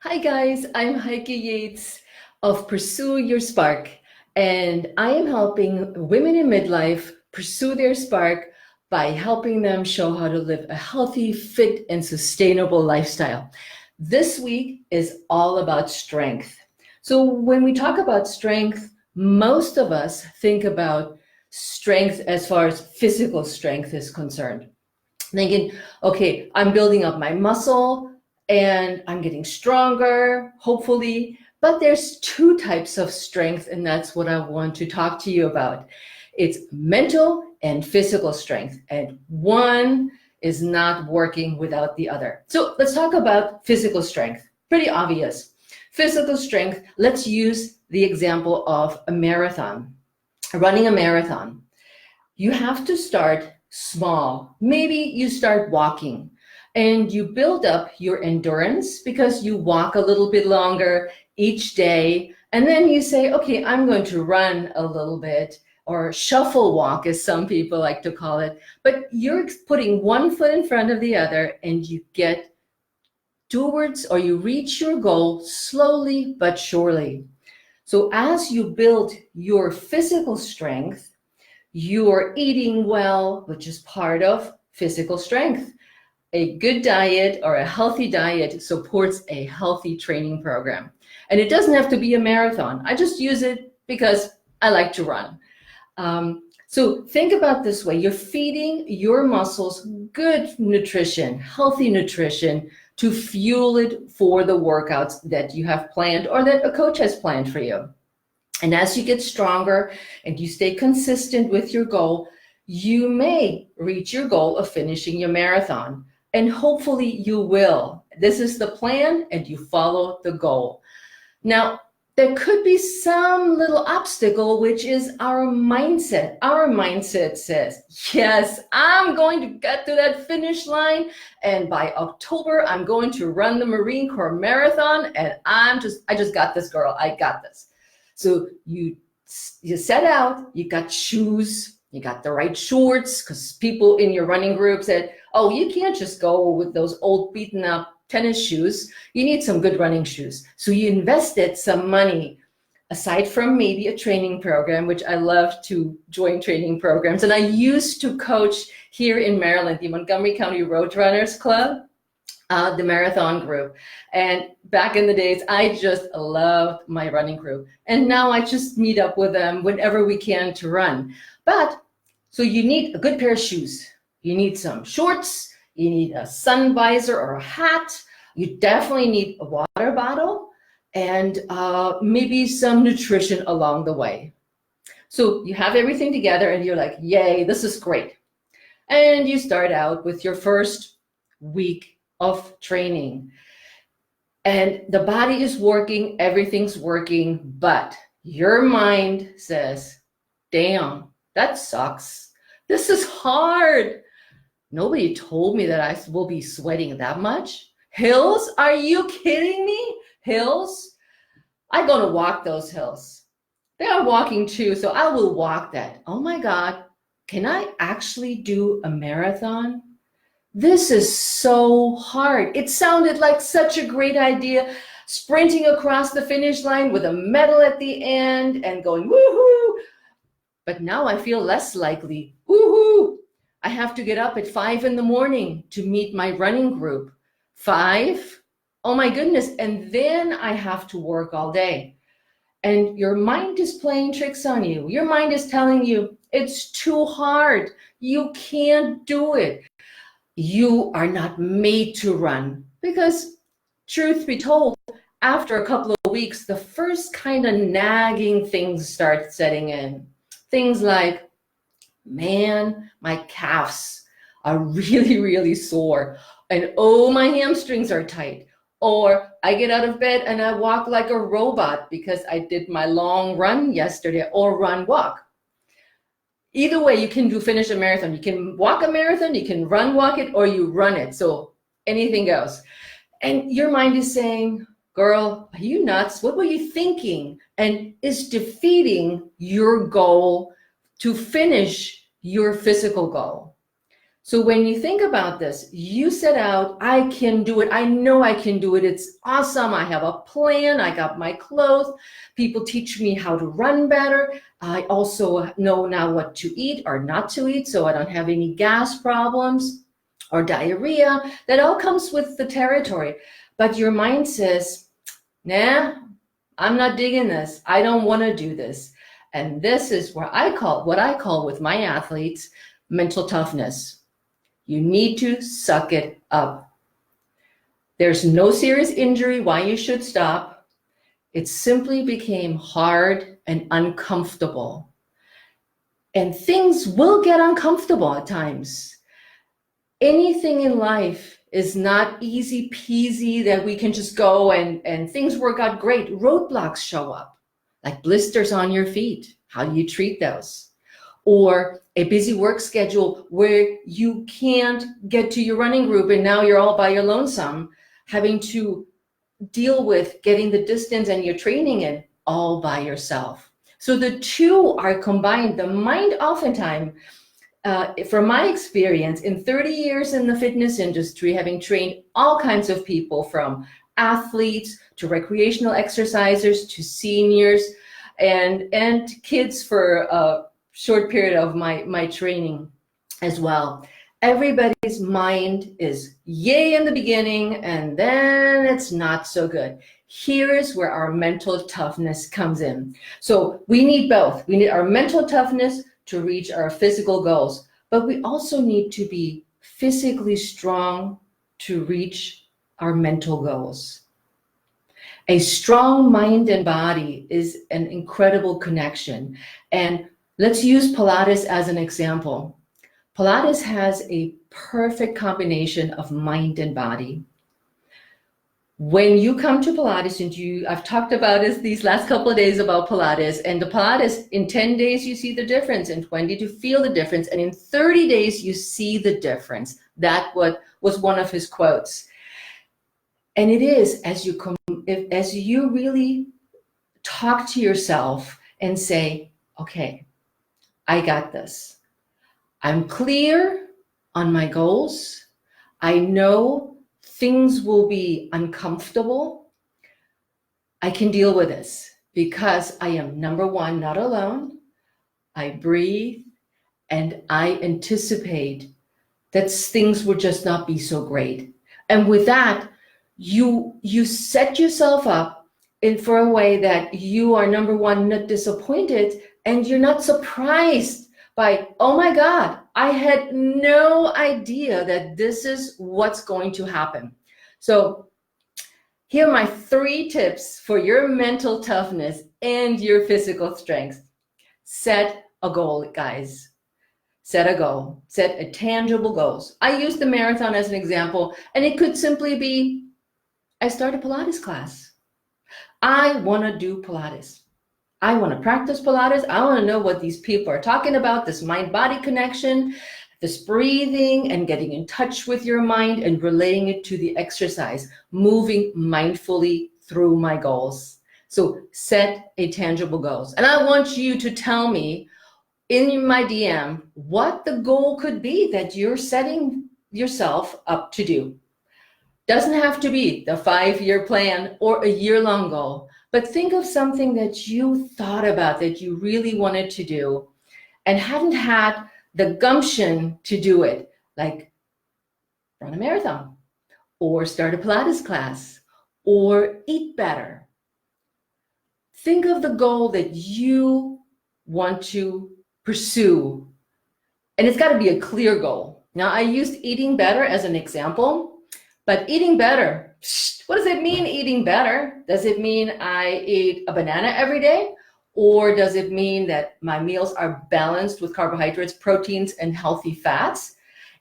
Hi guys, I'm Heike Yates of Pursue Your Spark, and I am helping women in midlife pursue their spark by helping them show how to live a healthy, fit, and sustainable lifestyle. This week is all about strength. So when we talk about strength, most of us think about strength as far as physical strength is concerned. Thinking, okay, I'm building up my muscle and I'm getting stronger, hopefully. But there's two types of strength, and that's what I want to talk to you about. It's mental and physical strength, and one is not working without the other. So let's talk about physical strength. Pretty obvious. Physical strength, let's use the example of a marathon, running a marathon. You have to start small. Maybe you start walking and you build up your endurance because you walk a little bit longer each day. And then you say, okay, I'm going to run a little bit, or shuffle walk, as some people like to call it. But you're putting one foot in front of the other and you get towards, or you reach your goal slowly but surely. So as you build your physical strength, you're eating well, which is part of physical strength. A good diet or a healthy diet supports a healthy training program. And it doesn't have to be a marathon. I just use it because I like to run. So think about this way. You're feeding your muscles good nutrition, healthy nutrition, to fuel it for the workouts that you have planned or that a coach has planned for you. And as you get stronger and you stay consistent with your goal, you may reach your goal of finishing your marathon. And hopefully you will. This is the plan and you follow the goal. Now, there could be some little obstacle, which is our mindset. Our mindset says, yes, I'm going to get to that finish line. And by October, I'm going to run the Marine Corps Marathon. And I just got this, girl. I got this. So you set out, you got shoes, you got the right shorts, because people in your running group said, oh, you can't just go with those old beaten up tennis shoes. You need some good running shoes. So you invested some money, aside from maybe a training program, which I love to join training programs. And I used to coach here in Maryland, the Montgomery County Roadrunners Club. The marathon group. And back in the days, I just loved my running group. And now I just meet up with them whenever we can to run. But so you need a good pair of shoes. You need some shorts. You need a sun visor or a hat. You definitely need a water bottle and maybe some nutrition along the way. So you have everything together and you're like, yay, this is great. And you start out with your first week of training. And the body is working, everything's working, but your mind says, damn, that sucks. This is hard. Nobody told me that I will be sweating that much. Hills? Are you kidding me? Hills? I'm gonna walk those hills. They are walking too, so I will walk that. Oh my God, can I actually do a marathon? This is so hard. It sounded like such a great idea, sprinting across the finish line with a medal at the end and going, woohoo. But now I feel less likely. Woohoo. I have to get up at 5 in the morning to meet my running group. 5? Oh my goodness. And then I have to work all day. And your mind is playing tricks on you. Your mind is telling you it's too hard. You can't do it. You are not made to run, because truth be told, after a couple of weeks, the first kind of nagging things start setting in. Things like, man, my calves are really, really sore. And oh, my hamstrings are tight. Or I get out of bed and I walk like a robot because I did my long run yesterday, or run walk. Either way, you can finish a marathon. You can walk a marathon, you can walk it, or you run it. So anything goes. And your mind is saying, girl, are you nuts? What were you thinking? And is defeating your goal to finish your physical goal. So when you think about this, you set out, I can do it. I know I can do it. It's awesome. I have a plan. I got my clothes. People teach me how to run better. I also know now what to eat or not to eat, so I don't have any gas problems or diarrhea. That all comes with the territory. But your mind says, nah, I'm not digging this. I don't want to do this. And this is where what I call with my athletes, mental toughness. You need to suck it up. There's no serious injury why you should stop. It simply became hard and uncomfortable. And things will get uncomfortable at times. Anything in life is not easy peasy that we can just go and things work out great. Roadblocks show up, like blisters on your feet. How do you treat those? Or a busy work schedule where you can't get to your running group and now you're all by your lonesome, having to deal with getting the distance and your training in all by yourself. So the two are combined. The mind oftentimes, from my experience in 30 years in the fitness industry, having trained all kinds of people from athletes to recreational exercisers to seniors and kids for short period of my training as well. Everybody's mind is yay in the beginning and then it's not so good. Here is where our mental toughness comes in. So we need both. We need our mental toughness to reach our physical goals, but we also need to be physically strong to reach our mental goals. A strong mind and body is an incredible connection. And let's use Pilates as an example. Pilates has a perfect combination of mind and body. When you come to Pilates, and I've talked about this these last couple of days about Pilates, and the Pilates, in 10 days, you see the difference, in 20 to feel the difference, and in 30 days, you see the difference. That was one of his quotes. And it is, as you really talk to yourself and say, okay, I got this. I'm clear on my goals. I know things will be uncomfortable. I can deal with this because I am, number one, not alone. I breathe and I anticipate that things will just not be so great. And with that, you set yourself up for a way that you are, number one, not disappointed, and you're not surprised by, oh my God, I had no idea that this is what's going to happen. So here are my 3 tips for your mental toughness and your physical strength. Set a goal, guys. Set a goal. Set a tangible goals. I use the marathon as an example, and it could simply be, I start a Pilates class. I want to do Pilates. I want to practice Pilates. I want to know what these people are talking about, this mind-body connection, this breathing and getting in touch with your mind and relating it to the exercise, moving mindfully through my goals. So set a tangible goals. And I want you to tell me in my DM what the goal could be that you're setting yourself up to do. Doesn't have to be the 5-year plan or a year-long goal, but think of something that you thought about that you really wanted to do and hadn't had the gumption to do it, like run a marathon or start a Pilates class or eat better. Think of the goal that you want to pursue, and it's got to be a clear goal. Now, I used eating better as an example. But eating better, what does it mean, eating better? Does it mean I eat a banana every day? Or does it mean that my meals are balanced with carbohydrates, proteins, and healthy fats?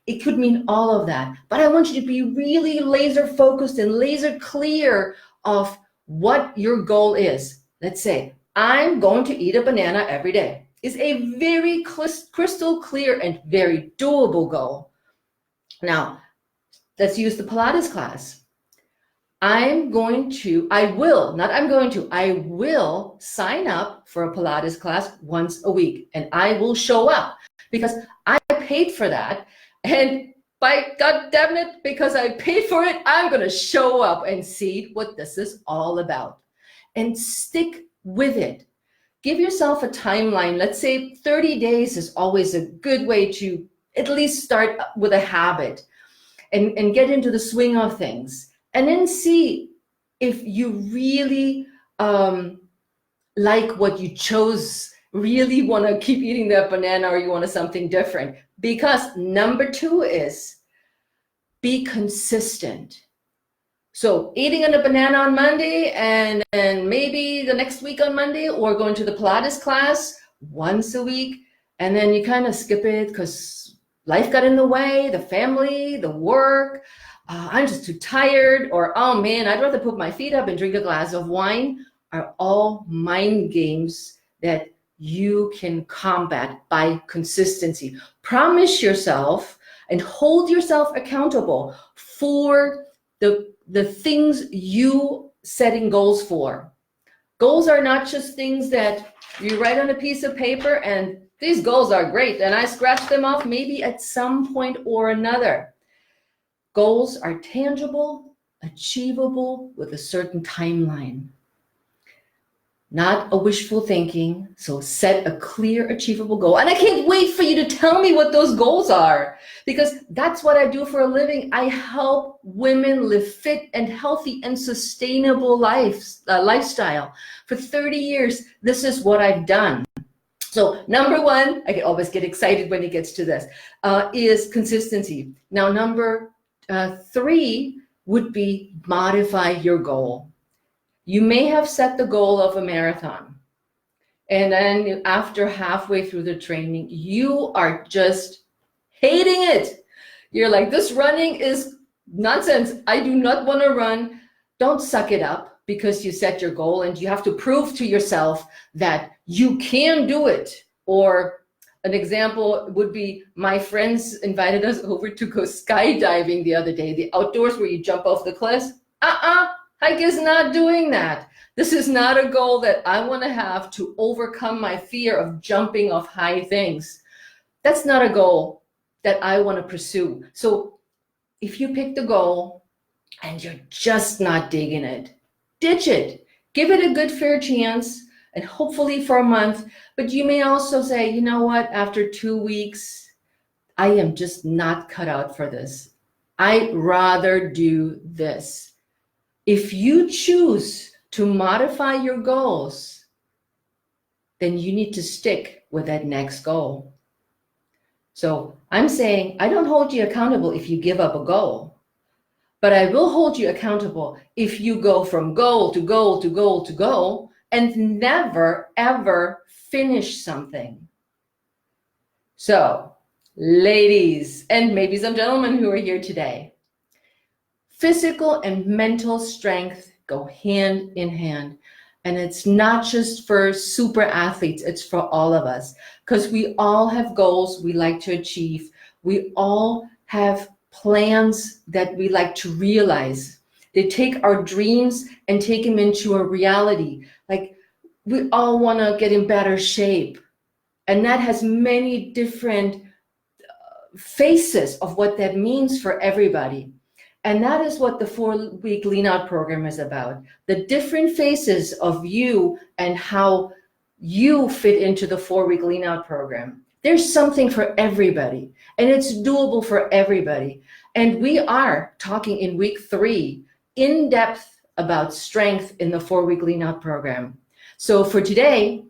It could mean all of that. But I want you to be really laser focused and laser clear of what your goal is. Let's say, I'm going to eat a banana every day. Is a very crystal clear and very doable goal. Now, let's use the Pilates class. I will sign up for a Pilates class once a week, and I will show up because I paid for that. And by God damn it, because I paid for it, I'm going to show up and see what this is all about. And stick with it. Give yourself a timeline. Let's say 30 days is always a good way to at least start with a habit and get into the swing of things. And then see if you really like what you chose, really want to keep eating that banana, or you want something different. Because number 2 is be consistent. So eating a banana on Monday and maybe the next week on Monday, or going to the Pilates class once a week, and then you kind of skip it because life got in the way, the family, the work, I'm just too tired, or oh man, I'd rather put my feet up and drink a glass of wine, are all mind games that you can combat by consistency. Promise yourself and hold yourself accountable for the things you setting goals for. Goals are not just things that you write on a piece of paper and these goals are great and I scratch them off maybe at some point or another. Goals are tangible, achievable with a certain timeline. Not a wishful thinking. So set a clear, achievable goal. And I can't wait for you to tell me what those goals are, because that's what I do for a living. I help women live fit and healthy and sustainable lifestyle. For 30 years, this is what I've done. So number 1, I always get excited when it gets to this, is consistency. Now, number 3 would be modify your goal. You may have set the goal of a marathon, and then after halfway through the training, you are just hating it. You're like, this running is nonsense. I do not want to run. Don't suck it up because you set your goal and you have to prove to yourself that you can do it. Or an example would be, my friends invited us over to go skydiving the other day, the outdoors where you jump off the cliffs. Hike is not doing that. This is not a goal that I want to have to overcome my fear of jumping off high things. That's not a goal that I want to pursue. So if you pick the goal and you're just not digging it, ditch it. Give it a good fair chance, and hopefully for a month. But you may also say, you know what, after 2 weeks, I am just not cut out for this. I'd rather do this. If you choose to modify your goals, then you need to stick with that next goal. So I'm saying I don't hold you accountable if you give up a goal, but I will hold you accountable if you go from goal to goal to goal to goal and never, ever finish something. So, ladies, and maybe some gentlemen who are here today, physical and mental strength go hand in hand. And it's not just for super athletes, it's for all of us. Because we all have goals we like to achieve. We all have plans that we like to realize. They take our dreams and take them into a reality. Like, we all want to get in better shape. And that has many different faces of what that means for everybody. And that is what the 4-week Lean Out program is about. The different faces of you and how you fit into the 4-week Lean Out program. There's something for everybody, and it's doable for everybody. And we are talking in week 3 in depth about strength in the 4-week Lean Out program. So for today,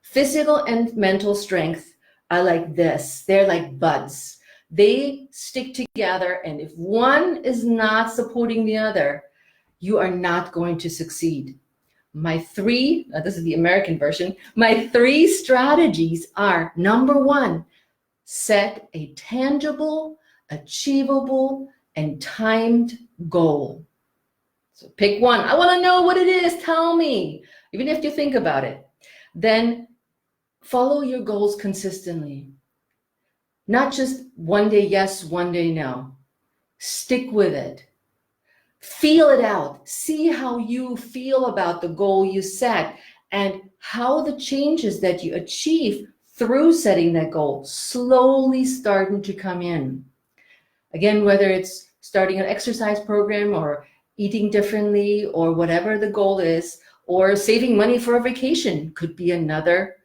physical and mental strength are like this. They're like buds. They stick together, and if one is not supporting the other, you are not going to succeed. My 3, this is the American version, my 3 strategies are: number 1, set a tangible, achievable, and timed goal. So pick one. I want to know what it is. Tell me, even if you think about it. Then follow your goals consistently. Not just one day yes, one day no. Stick with it. Feel it out. See how you feel about the goal you set and how the changes that you achieve through setting that goal slowly starting to come in. Again, whether it's starting an exercise program or eating differently or whatever the goal is, or saving money for a vacation could be another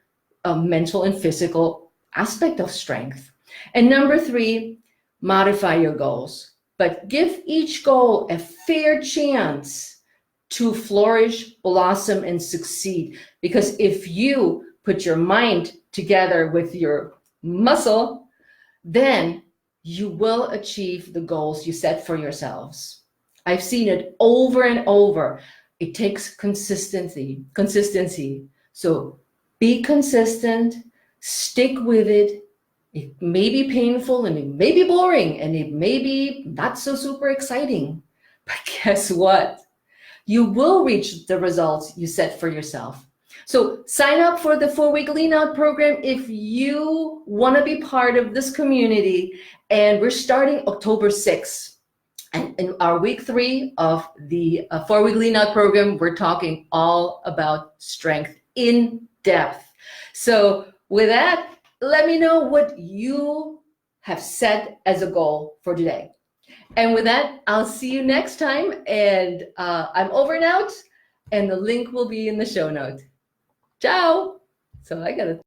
mental and physical aspect of strength. And number 3, modify your goals, but give each goal a fair chance to flourish, blossom, and succeed. Because if you put your mind together with your muscle, then you will achieve the goals you set for yourselves. I've seen it over and over. It takes consistency. So be consistent, stick with it. It may be painful and it may be boring and it may be not so super exciting, but guess what? You will reach the results you set for yourself. So sign up for the 4-week Lean Out program if you want to be part of this community. And we're starting October 6th. And in our week 3 of the 4-week Lean Out program, we're talking all about strength in depth. So with that, let me know what you have set as a goal for today. And with that, I'll see you next time. And I'm over and out. And the link will be in the show notes. Ciao. So I gotta